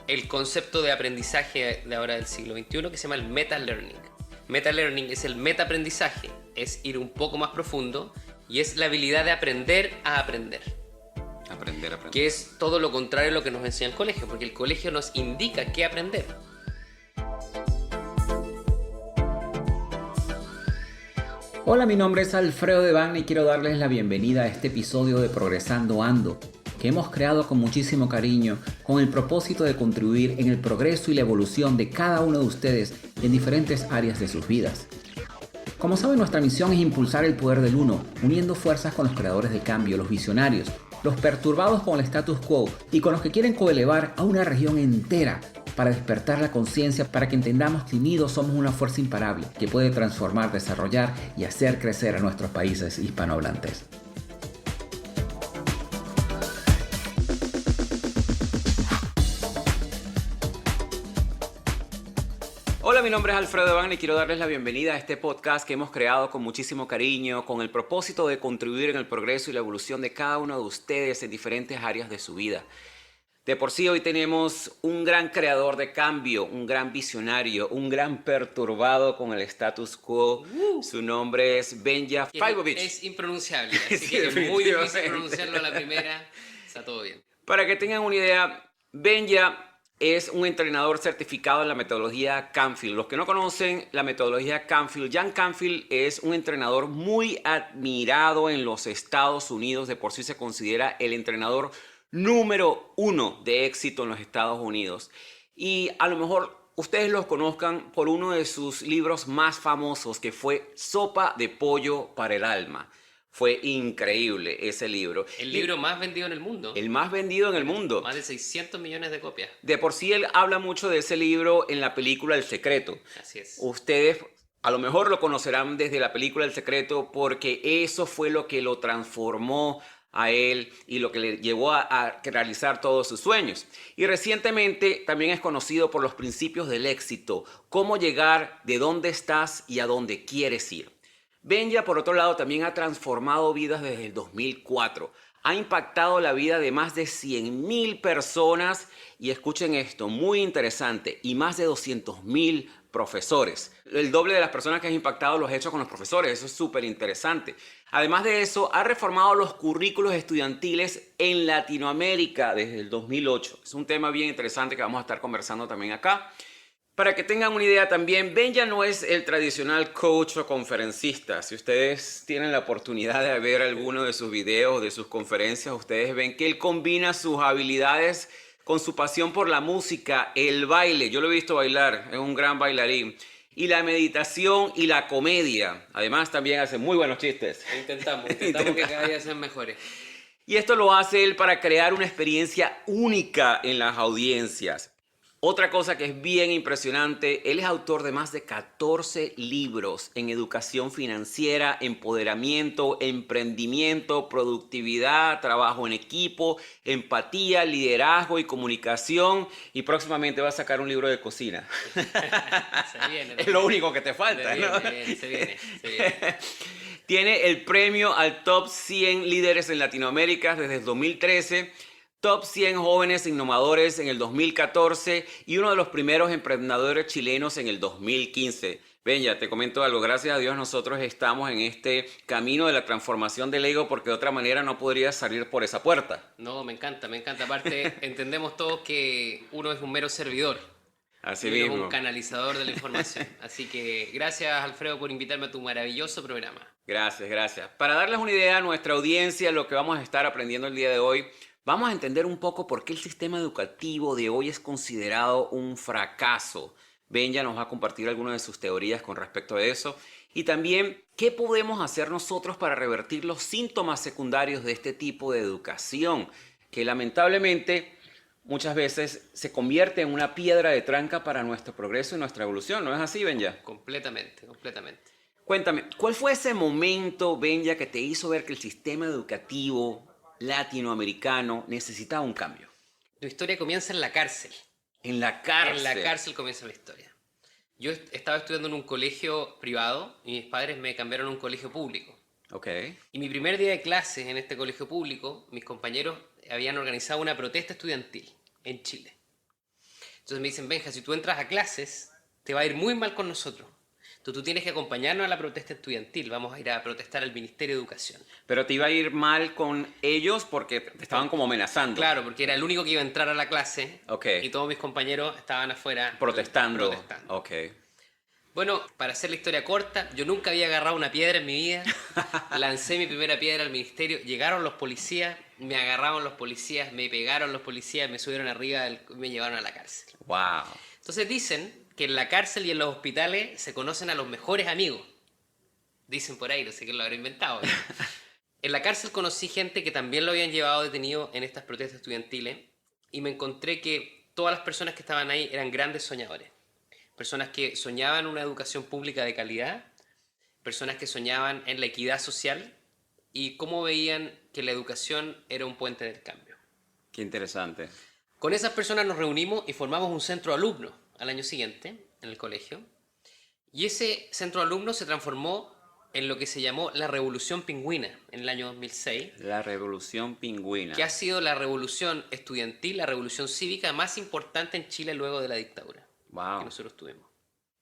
el concepto de aprendizaje de ahora del siglo XXI que se llama el meta-learning. Meta-learning es el meta-aprendizaje, es ir un poco más profundo y es la habilidad de aprender a aprender. Aprender. Que es todo lo contrario a lo que nos enseña el colegio, porque el colegio nos indica qué aprender. Hola, mi nombre es Alfredo Devane y quiero darles la bienvenida a este episodio de Progresando Ando, que hemos creado con muchísimo cariño con el propósito de contribuir en el progreso y la evolución de cada uno de ustedes en diferentes áreas de sus vidas. Como saben, nuestra misión es impulsar el poder del uno, uniendo fuerzas con los creadores de cambio, los visionarios, los perturbados con el status quo y con los que quieren coelevar a una región entera para despertar la conciencia, para que entendamos que unidos somos una fuerza imparable que puede transformar, desarrollar y hacer crecer a nuestros países hispanohablantes. Hola, mi nombre es Alfredo Devane y quiero darles la bienvenida a este podcast que hemos creado con muchísimo cariño, con el propósito de contribuir en el progreso y la evolución de cada uno de ustedes en diferentes áreas de su vida. De por sí hoy tenemos un gran creador de cambio, un gran visionario, un gran perturbado con el status quo. Su nombre es Benja Fajlović. Es impronunciable, así Sí, que es muy difícil definitivamente. pronunciarlo a la primera. Está todo bien. Para que tengan una idea, Benja es un entrenador certificado en la metodología Canfield. Los que no conocen la metodología Canfield, Jan Canfield es un entrenador muy admirado en los Estados Unidos. De por sí se considera el entrenador número 1 de éxito en los Estados Unidos. Y a lo mejor ustedes los conozcan por uno de sus libros más famosos, que fue Sopa de Pollo para el Alma. Fue increíble ese libro. El libro más vendido en el mundo. El más vendido en el mundo. Más de 600 millones de copias. De por sí él habla mucho de ese libro en la película El Secreto. Así es. Ustedes a lo mejor lo conocerán desde la película El Secreto porque eso fue lo que lo transformó a él y lo que le llevó a realizar todos sus sueños. Y recientemente también es conocido por los principios del éxito, cómo llegar de dónde estás y a dónde quieres ir. Benja, por otro lado, también ha transformado vidas desde el 2004. Ha impactado la vida de más de 100.000 personas y escuchen esto, muy interesante, y más de 200.000 profesores. El doble de las personas que has impactado los ha hecho con los profesores, eso es súper interesante. Además de eso, ha reformado los currículos estudiantiles en Latinoamérica desde el 2008. Es un tema bien interesante que vamos a estar conversando también acá. Para que tengan una idea también, Benja no es el tradicional coach o conferencista. Si ustedes tienen la oportunidad de ver alguno de sus videos, de sus conferencias, ustedes ven que él combina sus habilidades con su pasión por la música, el baile. Yo lo he visto bailar, es un gran bailarín. Y la meditación y la comedia. Además, también hace muy buenos chistes. Intentamos que cada día sean mejores. Y esto lo hace él para crear una experiencia única en las audiencias. Otra cosa que es bien impresionante, él es autor de más de 14 libros en educación financiera, empoderamiento, emprendimiento, productividad, trabajo en equipo, empatía, liderazgo y comunicación. Y próximamente va a sacar un libro de cocina. Se viene, Es lo único que te falta, ¿no? Se viene. Tiene el premio al Top 100 Líderes en Latinoamérica desde el 2013. Top 100 Jóvenes Innovadores en el 2014 y uno de los primeros emprendedores chilenos en el 2015. Benja, te comento algo. Gracias a Dios nosotros estamos en este camino de la transformación del ego porque de otra manera no podrías salir por esa puerta. No, me encanta. Aparte, entendemos todos que uno es un mero servidor. Así y uno es mismo. un canalizador de la información. Así que gracias, Alfredo, por invitarme a tu maravilloso programa. Gracias. Para darles una idea a nuestra audiencia, lo que vamos a estar aprendiendo el día de hoy, vamos a entender un poco por qué el sistema educativo de hoy es considerado un fracaso. Benja nos va a compartir algunas de sus teorías con respecto a eso. Y también, ¿qué podemos hacer nosotros para revertir los síntomas secundarios de este tipo de educación? Que lamentablemente muchas veces se convierte en una piedra de tranca para nuestro progreso y nuestra evolución. ¿No es así, Benja? Completamente. Cuéntame, ¿cuál fue ese momento, Benja, que te hizo ver que el sistema educativo latinoamericano necesitaba un cambio? Tu historia comienza en la cárcel. En la cárcel. En la cárcel comienza la historia. Yo estaba estudiando en un colegio privado y mis padres me cambiaron a un colegio público. Ok. Y mi primer día de clases en este colegio público, mis compañeros habían organizado una protesta estudiantil en Chile. Entonces me dicen, Benja, si tú entras a clases, te va a ir muy mal con nosotros. Tú tienes que acompañarnos a la protesta estudiantil. Vamos a ir a protestar al Ministerio de Educación. Pero te iba a ir mal con ellos porque te estaban como amenazando. Claro, porque era el único que iba a entrar a la clase. Ok. Y todos mis compañeros estaban afuera Protestando. protestando. Ok. Bueno, para hacer la historia corta, yo nunca había agarrado una piedra en mi vida. Lancé mi primera piedra al ministerio. Llegaron los policías, me agarraron los policías, me pegaron los policías, me subieron arriba y me llevaron a la cárcel. Wow. Entonces dicen que en la cárcel y en los hospitales se conocen a los mejores amigos. Dicen por ahí, no sé quién lo habrá inventado. En la cárcel conocí gente que también lo habían llevado detenido en estas protestas estudiantiles y me encontré que todas las personas que estaban ahí eran grandes soñadores. Personas que soñaban una educación pública de calidad, personas que soñaban en la equidad social y cómo veían que la educación era un puente del cambio. Qué interesante. Con esas personas nos reunimos y formamos un centro de alumnos al año siguiente en el colegio. Y ese centro de alumnos se transformó en lo que se llamó la Revolución Pingüina en el año 2006. La Revolución Pingüina. Que ha sido la revolución estudiantil, la revolución cívica más importante en Chile luego de la dictadura. Wow. Que nosotros tuvimos.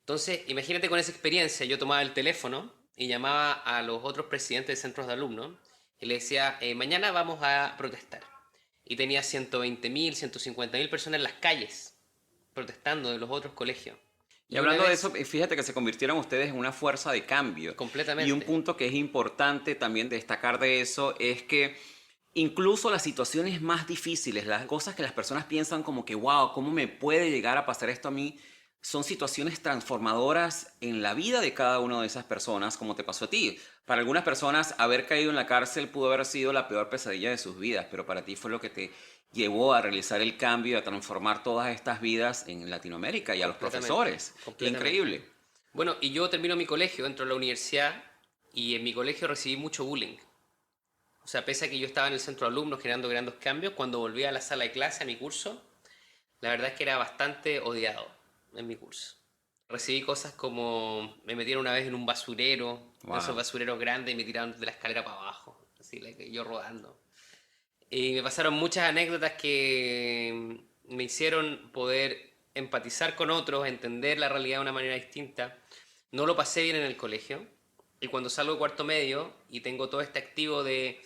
Entonces, imagínate con esa experiencia, yo tomaba el teléfono y llamaba a los otros presidentes de centros de alumnos y les decía, mañana vamos a protestar. Y tenía 120.000, 150.000 personas en las calles protestando de los otros colegios. Y hablando de eso, fíjate que se convirtieron ustedes en una fuerza de cambio. Completamente. Y un punto que es importante también destacar de eso es que incluso las situaciones más difíciles, las cosas que las personas piensan como que, wow, ¿cómo me puede llegar a pasar esto a mí? Son situaciones transformadoras en la vida de cada una de esas personas, como te pasó a ti. Para algunas personas, haber caído en la cárcel pudo haber sido la peor pesadilla de sus vidas, pero para ti fue lo que te llevó a realizar el cambio y a transformar todas estas vidas en Latinoamérica y a los profesores. Qué increíble. Bueno, y yo termino mi colegio, entro a la universidad y en mi colegio recibí mucho bullying. O sea, pese a que yo estaba en el centro de alumnos generando grandes cambios, cuando volví a la sala de clase, a mi curso, la verdad es que era bastante odiado en mi curso. Recibí cosas como, me metieron una vez en un basurero, Wow. esos basureros grandes, y me tiraron de la escalera para abajo, así, yo rodando. Y me pasaron muchas anécdotas que me hicieron poder empatizar con otros, entender la realidad de una manera distinta. No lo pasé bien en el colegio, y cuando salgo de cuarto medio y tengo todo este activo de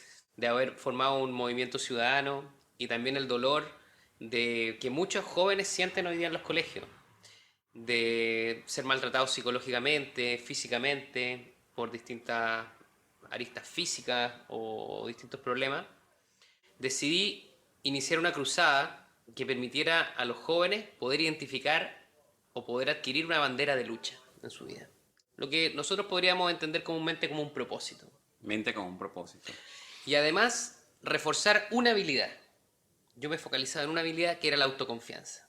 haber formado un movimiento ciudadano y también el dolor de que muchos jóvenes sienten hoy día en los colegios, de ser maltratados psicológicamente, físicamente, por distintas aristas físicas o distintos problemas, decidí iniciar una cruzada que permitiera a los jóvenes poder identificar o poder adquirir una bandera de lucha en su vida. Lo que nosotros podríamos entender comúnmente como un propósito. Mente con un propósito. Y además, reforzar una habilidad. Yo me focalizaba en una habilidad que era la autoconfianza.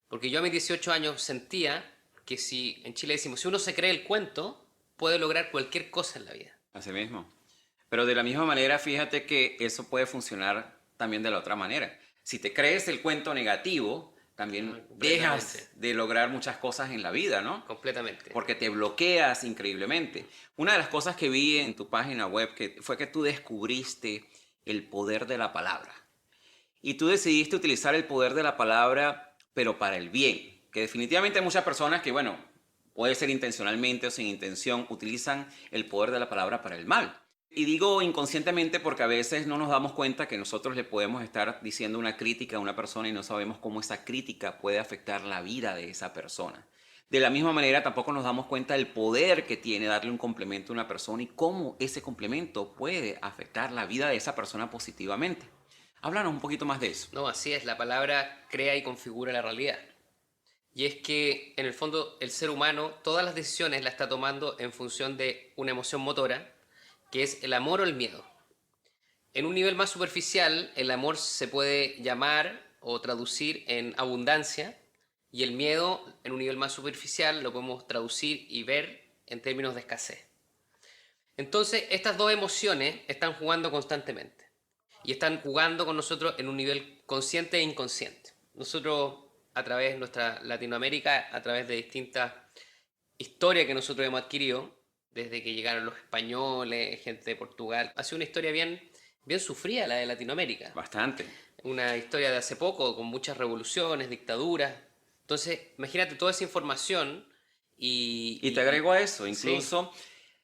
Porque yo a mis 18 años sentía que si, en Chile decimos, si uno se cree el cuento, puede lograr cualquier cosa en la vida. Así mismo. Pero de la misma manera, fíjate que eso puede funcionar también de la otra manera. Si te crees el cuento negativo, también dejas de lograr muchas cosas en la vida, ¿no? Completamente. Porque te bloqueas increíblemente. Una de las cosas que vi en tu página web fue que tú descubriste el poder de la palabra. Y tú decidiste utilizar el poder de la palabra, pero para el bien. Que definitivamente hay muchas personas que, bueno, puede ser intencionalmente o sin intención, utilizan el poder de la palabra para el mal. Y digo inconscientemente porque a veces no nos damos cuenta que nosotros le podemos estar diciendo una crítica a una persona y no sabemos cómo esa crítica puede afectar la vida de esa persona. De la misma manera, tampoco nos damos cuenta del poder que tiene darle un complemento a una persona y cómo ese complemento puede afectar la vida de esa persona positivamente. Háblanos un poquito más de eso. No, así es. La palabra crea y configura la realidad. Y es que, en el fondo, el ser humano todas las decisiones las está tomando en función de una emoción motora, que es el amor o el miedo. En un nivel más superficial, el amor se puede llamar o traducir en abundancia, y el miedo, en un nivel más superficial, lo podemos traducir y ver en términos de escasez. Entonces, estas dos emociones están jugando constantemente, y están jugando con nosotros en un nivel consciente e inconsciente. Nosotros, a través de nuestra Latinoamérica, a través de distintas historias que nosotros hemos adquirido, desde que llegaron los españoles, gente de Portugal, ha sido una historia bien sufrida la de Latinoamérica. Bastante. Una historia de hace poco, con muchas revoluciones, dictaduras, Entonces, imagínate toda esa información Y te agrego a eso, sí, incluso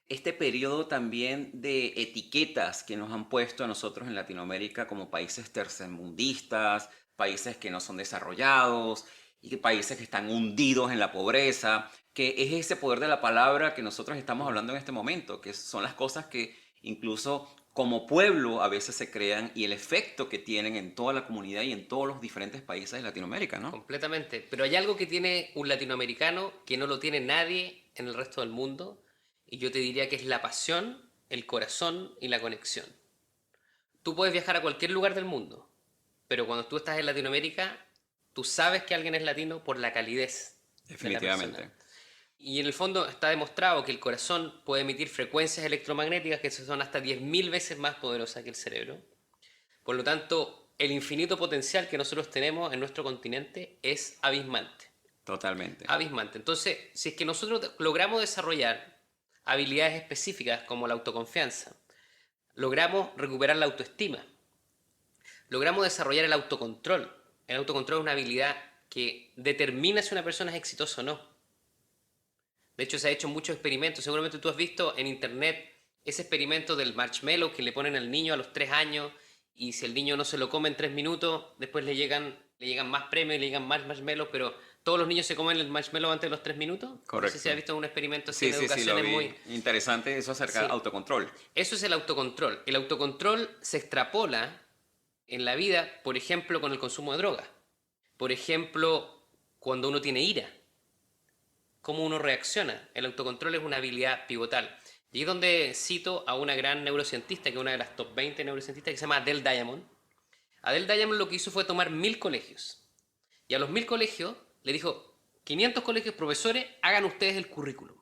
este periodo también de etiquetas que nos han puesto a nosotros en Latinoamérica como países tercermundistas, países que no son desarrollados y que países que están hundidos en la pobreza, que es ese poder de la palabra que nosotros estamos hablando en este momento, que son las cosas que incluso como pueblo a veces se crean y el efecto que tienen en toda la comunidad y en todos los diferentes países de Latinoamérica, ¿no? completamente. Pero hay algo que tiene un latinoamericano que no lo tiene nadie en el resto del mundo, y yo te diría que es la pasión, el corazón y la conexión. Tú puedes viajar a cualquier lugar del mundo, pero cuando tú estás en Latinoamérica, tú sabes que alguien es latino por la calidez de la Definitivamente. persona. Y en el fondo está demostrado que el corazón puede emitir frecuencias electromagnéticas que son hasta 10.000 veces más poderosas que el cerebro. Por lo tanto, el infinito potencial que nosotros tenemos en nuestro continente es abismante. Totalmente. Abismante. Entonces, si es que nosotros logramos desarrollar habilidades específicas como la autoconfianza, logramos recuperar la autoestima, logramos desarrollar el autocontrol. El autocontrol es una habilidad que determina si una persona es exitosa o no. De hecho, se ha hecho muchos experimentos. Seguramente tú has visto en internet ese experimento del marshmallow que le ponen al niño a los 3 años, y si el niño no se lo come en 3 minutos, después le llegan más premios, le llegan más marshmallows, pero todos los niños se comen el marshmallow antes de los 3 minutos. Correcto. No sé si has visto un experimento así Sí, en sí, sí, educación, lo es vi. muy... Interesante eso acerca Sí. de autocontrol. Eso es el autocontrol. El autocontrol se extrapola en la vida, por ejemplo, con el consumo de drogas. Por ejemplo, cuando uno tiene ira. Cómo uno reacciona. El autocontrol es una habilidad pivotal. Y es donde cito a una gran neurocientista, que es una de las top 20 neurocientistas, que se llama Adele Diamond. Adele Diamond lo que hizo fue tomar 1000 colegios. Y a los 1000 colegios le dijo, 500 colegios, profesores, hagan ustedes el currículum.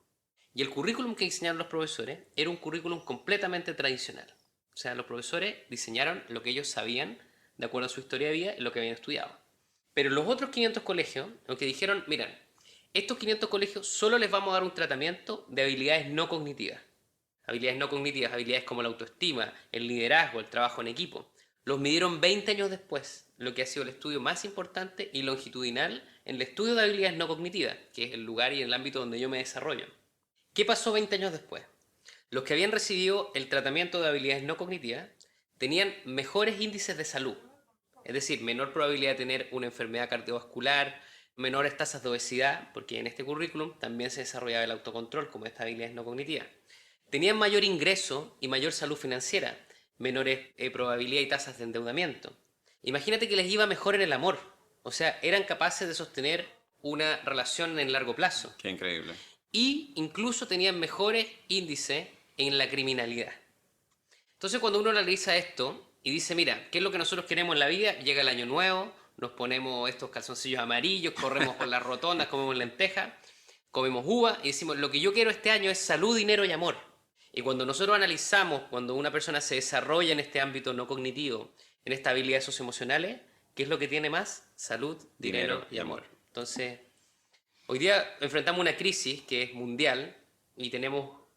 Y el currículum que diseñaron los profesores era un currículum completamente tradicional. O sea, los profesores diseñaron lo que ellos sabían de acuerdo a su historia de vida y lo que habían estudiado. Pero los otros 500 colegios, lo que dijeron, miren, estos 500 colegios solo les vamos a dar un tratamiento de habilidades no cognitivas. Habilidades no cognitivas, habilidades como la autoestima, el liderazgo, el trabajo en equipo. Los midieron 20 años después, lo que ha sido el estudio más importante y longitudinal en el estudio de habilidades no cognitivas, que es el lugar y el ámbito donde yo me desarrollo. ¿Qué pasó 20 años después? Los que habían recibido el tratamiento de habilidades no cognitivas tenían mejores índices de salud, es decir, menor probabilidad de tener una enfermedad cardiovascular, menores tasas de obesidad, porque en este currículum también se desarrollaba el autocontrol como estas habilidades no cognitivas. Tenían mayor ingreso y mayor salud financiera, menores probabilidad y tasas de endeudamiento. Imagínate que les iba mejor en el amor, o sea, eran capaces de sostener una relación en largo plazo. Qué increíble. Y incluso tenían mejores índices en la criminalidad. Entonces, cuando uno analiza esto y dice, mira, ¿qué es lo que nosotros queremos en la vida? Llega el año nuevo, nos ponemos estos calzoncillos amarillos, corremos por las rotondas, comemos lentejas, comemos uva y decimos, lo que yo quiero este año es salud, dinero y amor. Y cuando nosotros analizamos, cuando una persona se desarrolla en este ámbito no cognitivo, en estas habilidades socioemocionales, ¿qué es lo que tiene más? Salud, dinero y amor. Entonces, hoy día enfrentamos una crisis que es mundial y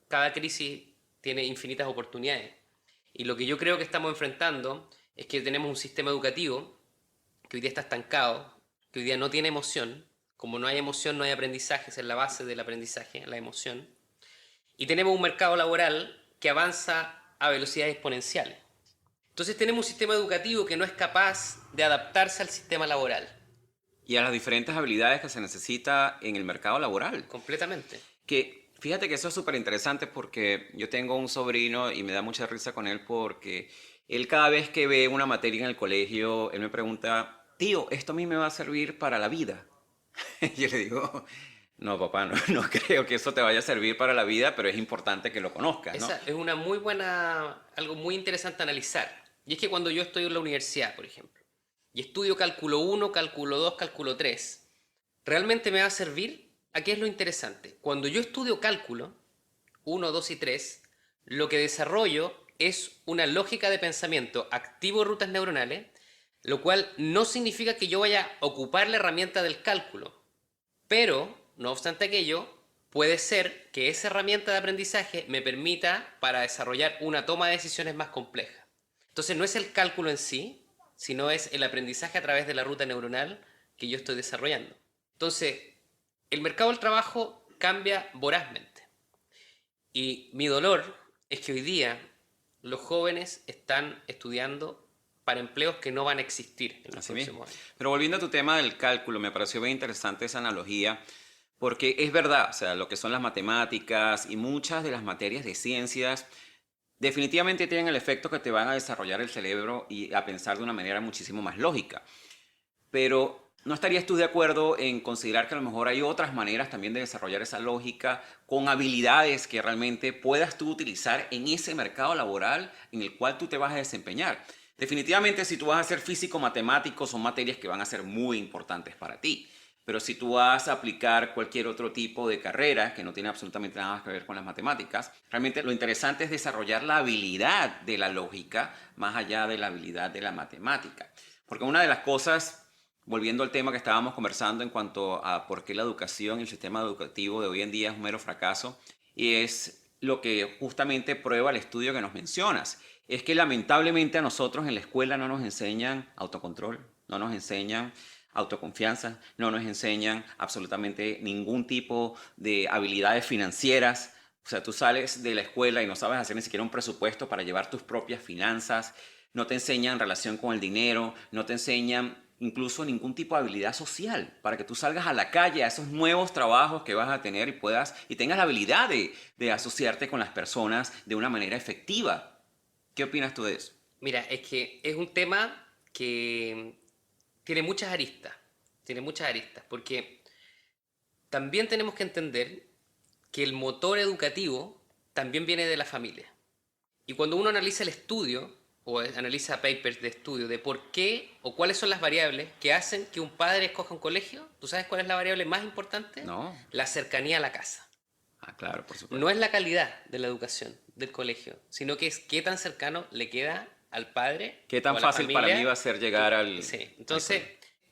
cada crisis tiene infinitas oportunidades. Y lo que yo creo que estamos enfrentando es que tenemos un sistema educativo que hoy día está estancado, que hoy día no tiene emoción. Como no hay emoción, no hay aprendizaje, esa es la base del aprendizaje, la emoción. Y tenemos un mercado laboral que avanza a velocidades exponenciales. Entonces tenemos un sistema educativo que no es capaz de adaptarse al sistema laboral. Y a las diferentes habilidades que se necesita en el mercado laboral. Completamente. Que fíjate que eso es súper interesante porque yo tengo un sobrino y me da mucha risa con él porque él cada vez que ve una materia en el colegio, él me pregunta, tío, ¿esto a mí me va a servir para la vida? Y yo le digo, no, papá, no creo que eso te vaya a servir para la vida, pero es importante que lo conozcas, ¿no? Esa es una muy buena, algo muy interesante a analizar. Y es que cuando yo estoy en la universidad, por ejemplo, y estudio cálculo 1, cálculo 2, cálculo 3, ¿realmente me va a servir? Aquí es lo interesante. Cuando yo estudio cálculo 1, 2 y 3, lo que desarrollo es una lógica de pensamiento activo de rutas neuronales, lo cual no significa que yo vaya a ocupar la herramienta del cálculo. Pero, no obstante aquello, puede ser que esa herramienta de aprendizaje me permita para desarrollar una toma de decisiones más compleja. Entonces no es el cálculo en sí, sino es el aprendizaje a través de la ruta neuronal que yo estoy desarrollando. Entonces, el mercado del trabajo cambia vorazmente. Y mi dolor es que hoy día los jóvenes están estudiando para empleos que no van a existir en los Así mismo. próximos años. Pero volviendo a tu tema del cálculo, me pareció bien interesante esa analogía, porque es verdad, o sea, lo que son las matemáticas y muchas de las materias de ciencias definitivamente tienen el efecto que te van a desarrollar el cerebro y a pensar de una manera muchísimo más lógica. Pero ¿no estarías tú de acuerdo en considerar que a lo mejor hay otras maneras también de desarrollar esa lógica con habilidades que realmente puedas tú utilizar en ese mercado laboral en el cual tú te vas a desempeñar? Definitivamente, si tú vas a ser físico, matemático, son materias que van a ser muy importantes para ti. Pero si tú vas a aplicar cualquier otro tipo de carrera que no tiene absolutamente nada que ver con las matemáticas, realmente lo interesante es desarrollar la habilidad de la lógica más allá de la habilidad de la matemática. Porque una de las cosas, volviendo al tema que estábamos conversando en cuanto a por qué la educación y el sistema educativo de hoy en día es un mero fracaso, y es lo que justamente prueba el estudio que nos mencionas, es que lamentablemente a nosotros en la escuela no nos enseñan autocontrol, no nos enseñan autoconfianza, no nos enseñan absolutamente ningún tipo de habilidades financieras. O sea, tú sales de la escuela y no sabes hacer ni siquiera un presupuesto para llevar tus propias finanzas, no te enseñan relación con el dinero, no te enseñan incluso ningún tipo de habilidad social para que tú salgas a la calle a esos nuevos trabajos que vas a tener y puedas y tengas la habilidad de asociarte con las personas de una manera efectiva. ¿Qué opinas tú de eso? Mira, es que es un tema que tiene muchas aristas, porque también tenemos que entender que el motor educativo también viene de la familia. Y cuando uno analiza el estudio, o analiza papers de estudio de por qué o cuáles son las variables que hacen que un padre escoja un colegio, ¿tú sabes cuál es la variable más importante? No. La cercanía a la casa. Ah, claro, por supuesto. No es la calidad de la educación del colegio, sino que es qué tan cercano le queda al padre. ¿Qué tan o a la fácil para familia. mí va a ser llegar al... Sí, entonces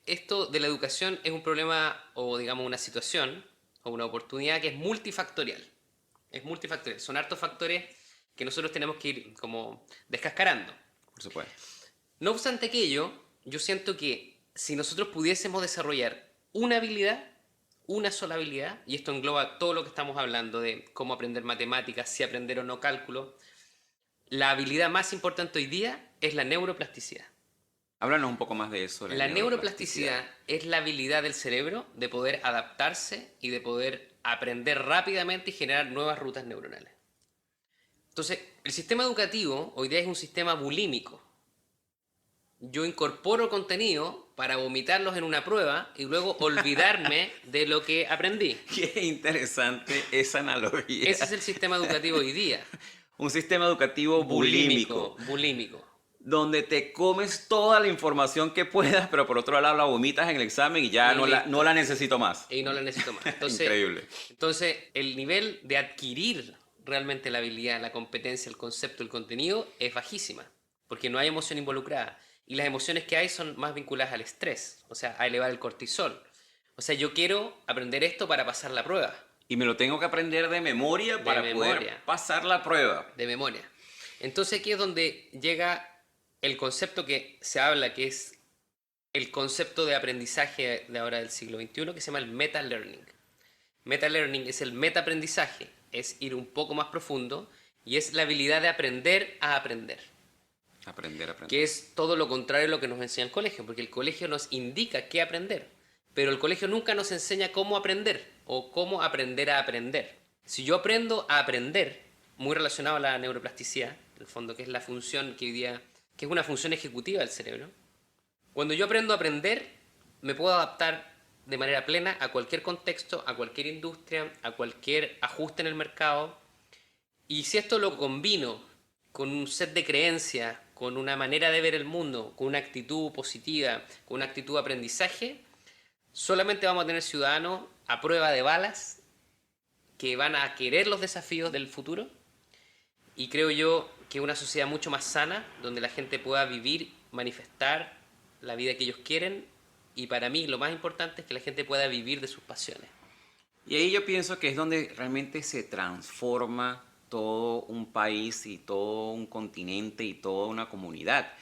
esto de la educación es un problema o digamos una situación o una oportunidad que es multifactorial. Es multifactorial. Son hartos factores que nosotros tenemos que ir como descascarando. Por supuesto. No obstante aquello, yo siento que si nosotros pudiésemos desarrollar una habilidad, una sola habilidad, y esto engloba todo lo que estamos hablando de cómo aprender matemáticas, si aprender o no cálculo, la habilidad más importante hoy día es la neuroplasticidad. Háblanos un poco más de eso. La neuroplasticidad es la habilidad del cerebro de poder adaptarse y de poder aprender rápidamente y generar nuevas rutas neuronales. Entonces, el sistema educativo hoy día es un sistema bulímico. Yo incorporo contenido para vomitarlos en una prueba y luego olvidarme de lo que aprendí. Qué interesante esa analogía. Ese es el sistema educativo hoy día. Un sistema educativo bulímico. Bulímico. Donde te comes toda la información que puedas, pero por otro lado la vomitas en el examen y ya Y no la necesito más. Y no la necesito más. Entonces, Increíble. Entonces, el nivel de adquirir realmente la habilidad, la competencia, el concepto, el contenido es bajísima, porque no hay emoción involucrada. Y las emociones que hay son más vinculadas al estrés, o sea, a elevar el cortisol. O sea, yo quiero aprender esto para pasar la prueba. Y me lo tengo que aprender de memoria para poder pasar la prueba. De memoria. Entonces aquí es donde llega el concepto que se habla, que es el concepto de aprendizaje de ahora del siglo XXI, que se llama el meta-learning. Meta-learning es el meta-aprendizaje, es ir un poco más profundo y es la habilidad de aprender a aprender. Aprender. Que es todo lo contrario a lo que nos enseña el colegio, porque el colegio nos indica qué aprender, pero el colegio nunca nos enseña cómo aprender o cómo aprender a aprender. Si yo aprendo a aprender, muy relacionado a la neuroplasticidad, en el fondo, que es la función que hoy día, que es una función ejecutiva del cerebro, cuando yo aprendo a aprender, me puedo adaptar de manera plena a cualquier contexto, a cualquier industria, a cualquier ajuste en el mercado, y si esto lo combino con un set de creencias, con una manera de ver el mundo, con una actitud positiva, con una actitud de aprendizaje, solamente vamos a tener ciudadanos a prueba de balas que van a querer los desafíos del futuro, y creo yo que una sociedad mucho más sana, donde la gente pueda vivir, manifestar la vida que ellos quieren, y para mí lo más importante es que la gente pueda vivir de sus pasiones. Y ahí yo pienso que es donde realmente se transforma todo un país y todo un continente y toda una comunidad.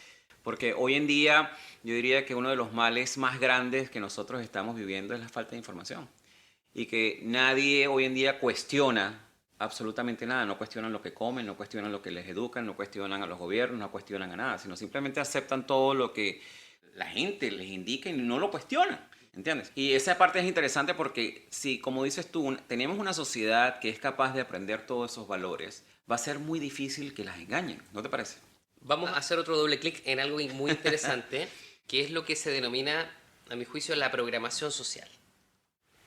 Porque hoy en día yo diría que uno de los males más grandes que nosotros estamos viviendo es la falta de información. Y que nadie hoy en día cuestiona absolutamente nada. No cuestionan lo que comen, no cuestionan lo que les educan, no cuestionan a los gobiernos, no cuestionan a nada, sino simplemente aceptan todo lo que la gente les indica y no lo cuestionan. ¿Entiendes? Y esa parte es interesante porque si, como dices tú, tenemos una sociedad que es capaz de aprender todos esos valores, va a ser muy difícil que las engañen, ¿no te parece? Vamos a hacer otro doble clic en algo muy interesante, que es lo que se denomina, a mi juicio, la programación social.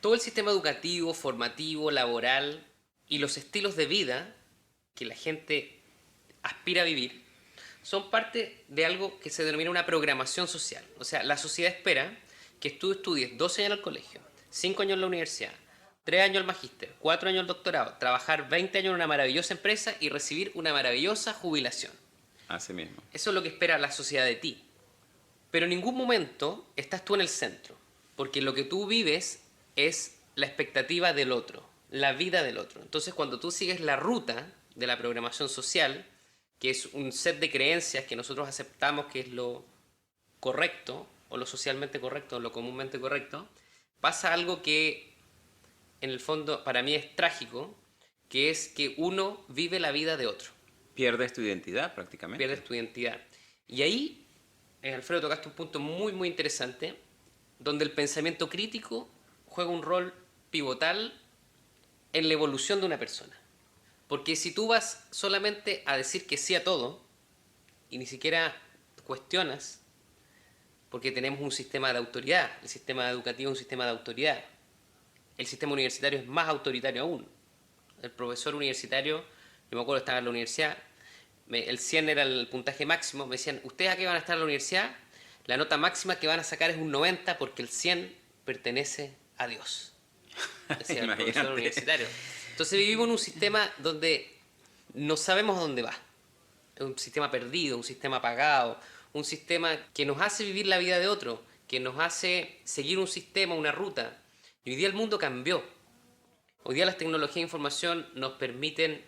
Todo el sistema educativo, formativo, laboral y los estilos de vida que la gente aspira a vivir son parte de algo que se denomina una programación social. O sea, la sociedad espera que tú estudies 12 años en el colegio, 5 años en la universidad, 3 años el magíster, 4 años el doctorado, trabajar 20 años en una maravillosa empresa y recibir una maravillosa jubilación. Así mismo. Eso es lo que espera la sociedad de ti. Pero en ningún momento estás tú en el centro, porque lo que tú vives es la expectativa del otro, la vida del otro. Entonces, cuando tú sigues la ruta de la programación social, que es un set de creencias que nosotros aceptamos que es lo correcto, o lo socialmente correcto, o lo comúnmente correcto, pasa algo que, en el fondo, para mí es trágico, que es que uno vive la vida de otro. Pierdes tu identidad prácticamente. Pierdes tu identidad. Y ahí, Alfredo, tocaste un punto muy, muy interesante, donde el pensamiento crítico juega un rol pivotal en la evolución de una persona. Porque si tú vas solamente a decir que sí a todo, y ni siquiera cuestionas, porque tenemos un sistema de autoridad, el sistema educativo es un sistema de autoridad, el sistema universitario es más autoritario aún. El profesor universitario, yo me acuerdo, estaba en la universidad, el 100 era el puntaje máximo, me decían, ¿ustedes a qué van a estar en la universidad? La nota máxima que van a sacar es un 90 porque el 100 pertenece a Dios. Decía el profesor universitario. Entonces vivimos en un sistema donde no sabemos a dónde va. Es un sistema perdido, un sistema apagado, un sistema que nos hace vivir la vida de otro, que nos hace seguir un sistema, una ruta. Y hoy día el mundo cambió. Hoy día las tecnologías de información nos permiten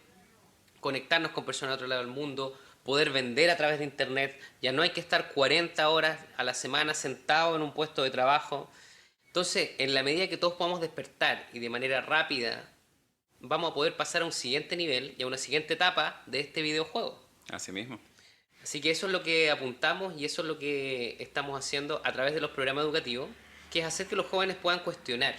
conectarnos con personas de otro lado del mundo, poder vender a través de internet. Ya no hay que estar 40 horas a la semana sentado en un puesto de trabajo. Entonces, en la medida que todos podamos despertar y de manera rápida, vamos a poder pasar a un siguiente nivel y a una siguiente etapa de este videojuego. Así mismo. Así que eso es lo que apuntamos y eso es lo que estamos haciendo a través de los programas educativos, que es hacer que los jóvenes puedan cuestionar.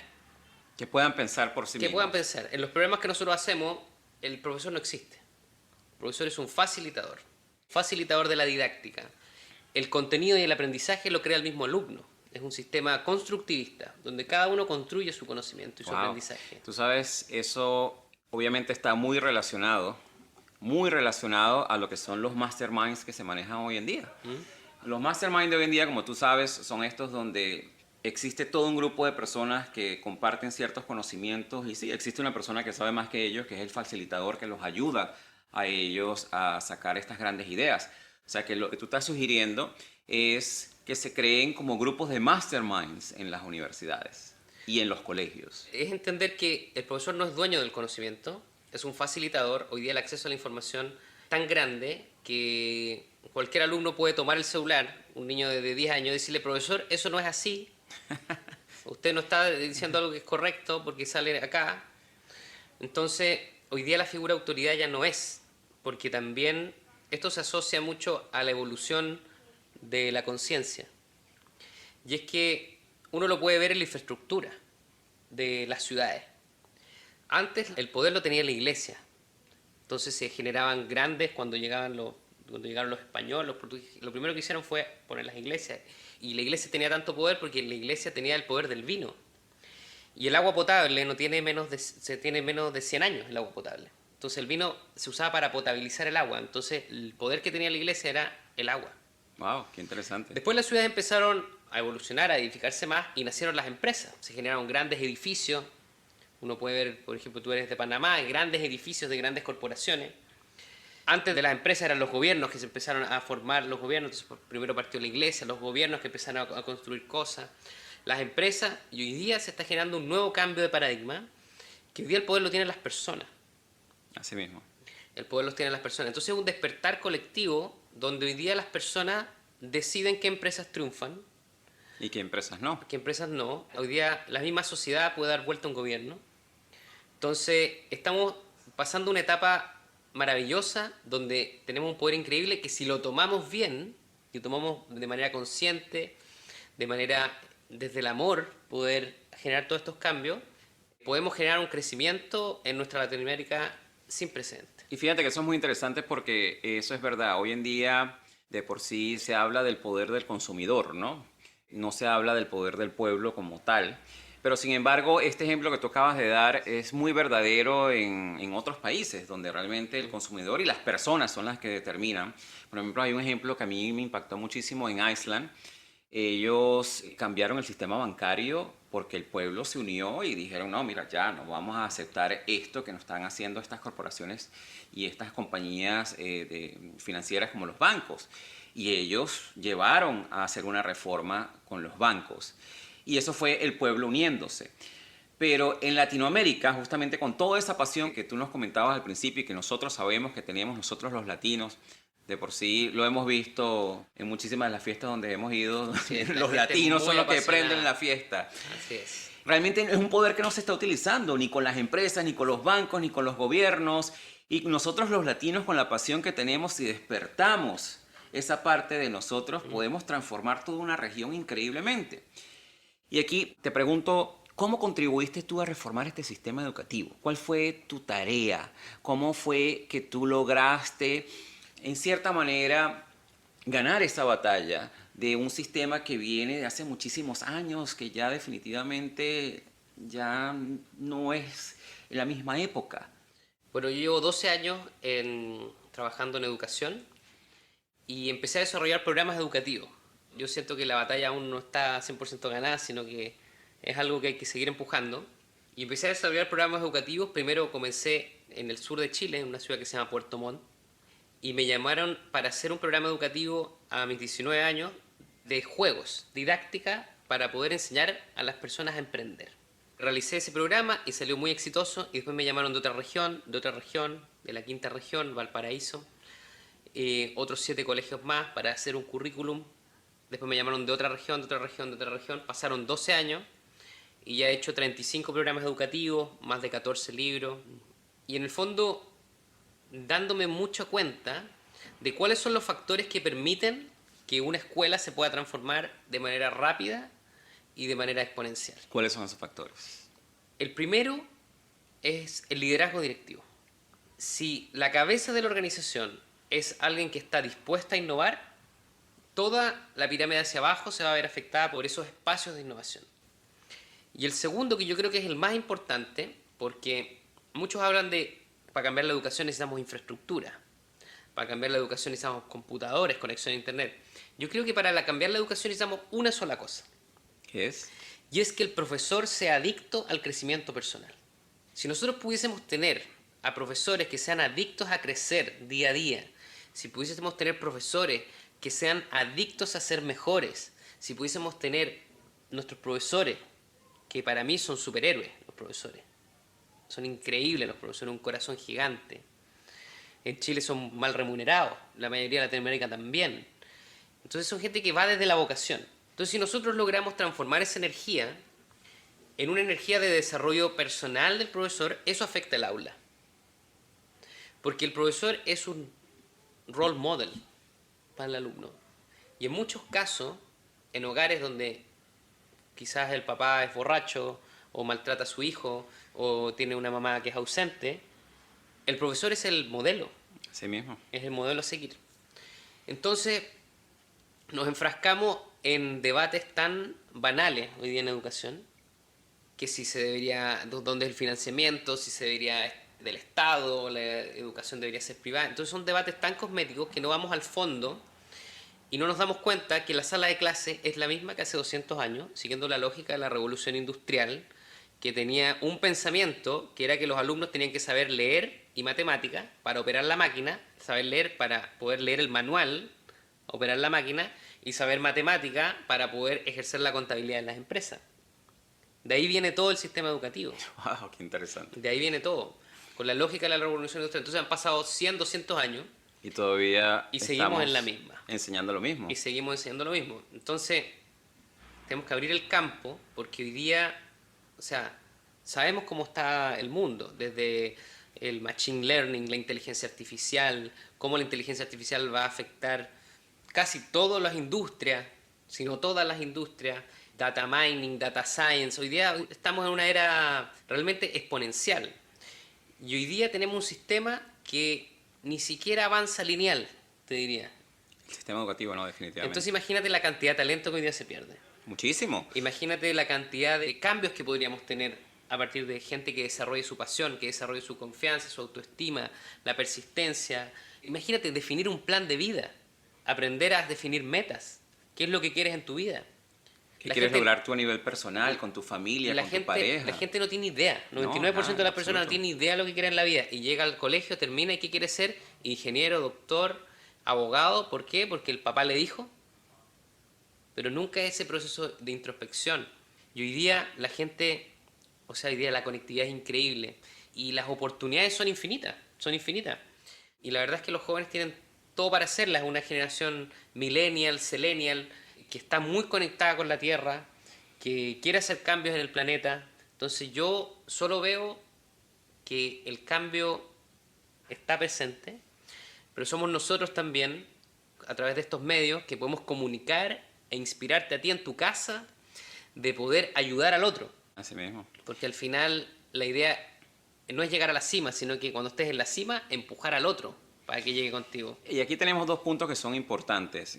Que puedan pensar por sí mismos. Que puedan pensar. En los programas que nosotros hacemos, el profesor no existe. El profesor es un facilitador de la didáctica. El contenido y el aprendizaje lo crea el mismo alumno. Es un sistema constructivista, donde cada uno construye su conocimiento y su aprendizaje. Tú sabes, eso obviamente está muy relacionado a lo que son los masterminds que se manejan hoy en día. Los masterminds de hoy en día, como tú sabes, son estos donde existe todo un grupo de personas que comparten ciertos conocimientos y sí, existe una persona que sabe más que ellos, que es el facilitador que los ayuda a ellos a sacar estas grandes ideas. O sea que lo que tú estás sugiriendo es que se creen como grupos de masterminds en las universidades y en los colegios. Es entender que el profesor no es dueño del conocimiento, es un facilitador. Hoy día el acceso a la información es tan grande que cualquier alumno puede tomar el celular, un niño de 10 años, y decirle, profesor, eso no es así. Usted no está diciendo algo que es correcto porque sale acá. Entonces, hoy día la figura de autoridad ya no es, porque también esto se asocia mucho a la evolución de la conciencia. Y es que uno lo puede ver en la infraestructura de las ciudades. Antes el poder lo tenía la iglesia. Entonces se generaban grandes cuando llegaron los españoles, los portugueses. Lo primero que hicieron fue poner las iglesias. Y la iglesia tenía tanto poder porque la iglesia tenía el poder del vino. Y el agua potable tiene menos de 100 años, el agua potable. Entonces el vino se usaba para potabilizar el agua. Entonces el poder que tenía la iglesia era el agua. Wow, qué interesante. Después las ciudades empezaron a evolucionar, a edificarse más y nacieron las empresas. Se generaron grandes edificios. Uno puede ver, por ejemplo, tú eres de Panamá, hay grandes edificios de grandes corporaciones. Antes de las empresas eran los gobiernos que se empezaron a formar, los gobiernos, entonces primero partió la iglesia, los gobiernos que empezaron a construir cosas, las empresas, y hoy día se está generando un nuevo cambio de paradigma, que hoy día el poder lo tienen las personas. Así mismo. El poder lo tienen las personas. Entonces es un despertar colectivo donde hoy día las personas deciden qué empresas triunfan, ¿Y qué empresas no? qué empresas no. Hoy día la misma sociedad puede dar vuelta a un gobierno. Entonces, estamos pasando una etapa maravillosa donde tenemos un poder increíble que si lo tomamos bien, y lo tomamos de manera consciente, de manera desde el amor, poder generar todos estos cambios, podemos generar un crecimiento en nuestra Latinoamérica sin precedentes. Y fíjate que eso es muy interesante porque eso es verdad. Hoy en día de por sí se habla del poder del consumidor, ¿no? No se habla del poder del pueblo como tal. Pero sin embargo, este ejemplo que tú acabas de dar es muy verdadero en otros países, donde realmente el consumidor y las personas son las que determinan. Por ejemplo, hay un ejemplo que a mí me impactó muchísimo en Iceland. Ellos cambiaron el sistema bancario porque el pueblo se unió y dijeron, no, mira, ya no vamos a aceptar esto que nos están haciendo estas corporaciones y estas compañías financieras como los bancos. Y ellos llevaron a hacer una reforma con los bancos. Y eso fue el pueblo uniéndose. Pero en Latinoamérica, justamente con toda esa pasión que tú nos comentabas al principio y que nosotros sabemos que teníamos nosotros los latinos, de por sí lo hemos visto en muchísimas de las fiestas donde hemos ido, Sí, los latinos son los que apasionada. prenden la fiesta. Así es. Realmente es un poder que no se está utilizando ni con las empresas, ni con los bancos, ni con los gobiernos. Y nosotros los latinos con la pasión que tenemos, si despertamos esa parte de nosotros, podemos transformar toda una región increíblemente. Y aquí te pregunto, ¿cómo contribuiste tú a reformar este sistema educativo? ¿Cuál fue tu tarea? ¿Cómo fue que tú lograste, en cierta manera, ganar esa batalla de un sistema que viene de hace muchísimos años, que ya definitivamente ya no es la misma época? Bueno, yo llevo 12 años trabajando en educación y empecé a desarrollar programas educativos. Yo siento que la batalla aún no está 100% ganada, sino que es algo que hay que seguir empujando. Y empecé a desarrollar programas educativos. Primero comencé en el sur de Chile, en una ciudad que se llama Puerto Montt, y me llamaron para hacer un programa educativo a mis 19 años de juegos, didáctica, para poder enseñar a las personas a emprender. Realicé ese programa y salió muy exitoso, y después me llamaron de otra región, de la quinta región, Valparaíso, otros 7 colegios más para hacer un currículum. Después me llamaron de otra región, pasaron 12 años y ya he hecho 35 programas educativos, más de 14 libros, y en el fondo dándome mucha cuenta de cuáles son los factores que permiten que una escuela se pueda transformar de manera rápida y de manera exponencial. ¿Cuáles son esos factores? El primero es el liderazgo directivo. Si la cabeza de la organización es alguien que está dispuesta a innovar, toda la pirámide hacia abajo se va a ver afectada por esos espacios de innovación. Y el segundo, que yo creo que es el más importante, porque muchos hablan de, para cambiar la educación necesitamos infraestructura, para cambiar la educación necesitamos computadores, conexión a internet. Yo creo que para cambiar la educación necesitamos una sola cosa. ¿Qué es? Y es que el profesor sea adicto al crecimiento personal. Si nosotros pudiésemos tener a profesores que sean adictos a crecer día a día, si pudiésemos tener profesores que sean adictos a ser mejores, si pudiésemos tener nuestros profesores, que para mí son superhéroes los profesores, son increíbles los profesores, un corazón gigante. En Chile son mal remunerados, la mayoría de Latinoamérica también. Entonces son gente que va desde la vocación. Entonces si nosotros logramos transformar esa energía en una energía de desarrollo personal del profesor, eso afecta el aula. Porque el profesor es un role model para el alumno. Y en muchos casos, en hogares donde quizás el papá es borracho o maltrata a su hijo o tiene una mamá que es ausente, el profesor es el modelo, Así mismo. es el modelo a seguir. Entonces nos enfrascamos en debates tan banales hoy día en educación, que si se debería, dónde es el financiamiento, si se debería del Estado, la educación debería ser privada. Entonces son debates tan cosméticos que no vamos al fondo y no nos damos cuenta que la sala de clase es la misma que hace 200 años, siguiendo la lógica de la revolución industrial, que tenía un pensamiento que era que los alumnos tenían que saber leer y matemática para operar la máquina, saber leer para poder leer el manual, operar la máquina, y saber matemática para poder ejercer la contabilidad en las empresas. De ahí viene todo el sistema educativo. ¡Wow! ¡Qué interesante! De ahí viene todo. Con la lógica de la revolución industrial. Entonces han pasado 100, 200 años Y todavía Y seguimos en la estamos misma. enseñando lo mismo. Y seguimos enseñando lo mismo. Entonces, tenemos que abrir el campo porque hoy día, o sea, sabemos cómo está el mundo, desde el machine learning, la inteligencia artificial, cómo la inteligencia artificial va a afectar casi todas las industrias, si no todas las industrias, data mining, data science. Hoy día estamos en una era realmente exponencial. Y hoy día tenemos un sistema que ni siquiera avanza lineal, te diría. El sistema educativo, no, definitivamente. Entonces imagínate la cantidad de talento que hoy día se pierde. Muchísimo. Imagínate la cantidad de cambios que podríamos tener a partir de gente que desarrolle su pasión, que desarrolle su confianza, su autoestima, la persistencia. Imagínate definir un plan de vida, aprender a definir metas. ¿Qué es lo que quieres en tu vida? ¿Qué La quieres gente- lograr tú a nivel personal, con tu familia, la con gente, tu pareja? la gente no tiene idea. No, 99% de nada, las personas no absoluto. tienen idea de lo que quiere en la vida. Y llega al colegio, termina y ¿qué quiere ser? Ingeniero, doctor, abogado. ¿Por qué? Porque el papá le dijo. Pero nunca ese proceso de introspección. Y hoy día la gente, o sea, hoy día la conectividad es increíble. Y las oportunidades son infinitas, son infinitas. Y la verdad es que los jóvenes tienen todo para hacerlas. Es una generación millennial, selenial, que está muy conectada con la Tierra, que quiere hacer cambios en el planeta. Entonces yo solo veo que el cambio está presente, pero somos nosotros también, a través de estos medios, que podemos comunicar e inspirarte a ti en tu casa de poder ayudar al otro. Así mismo. Porque al final la idea no es llegar a la cima, sino que cuando estés en la cima, empujar al otro para que llegue contigo. Y aquí tenemos dos puntos que son importantes.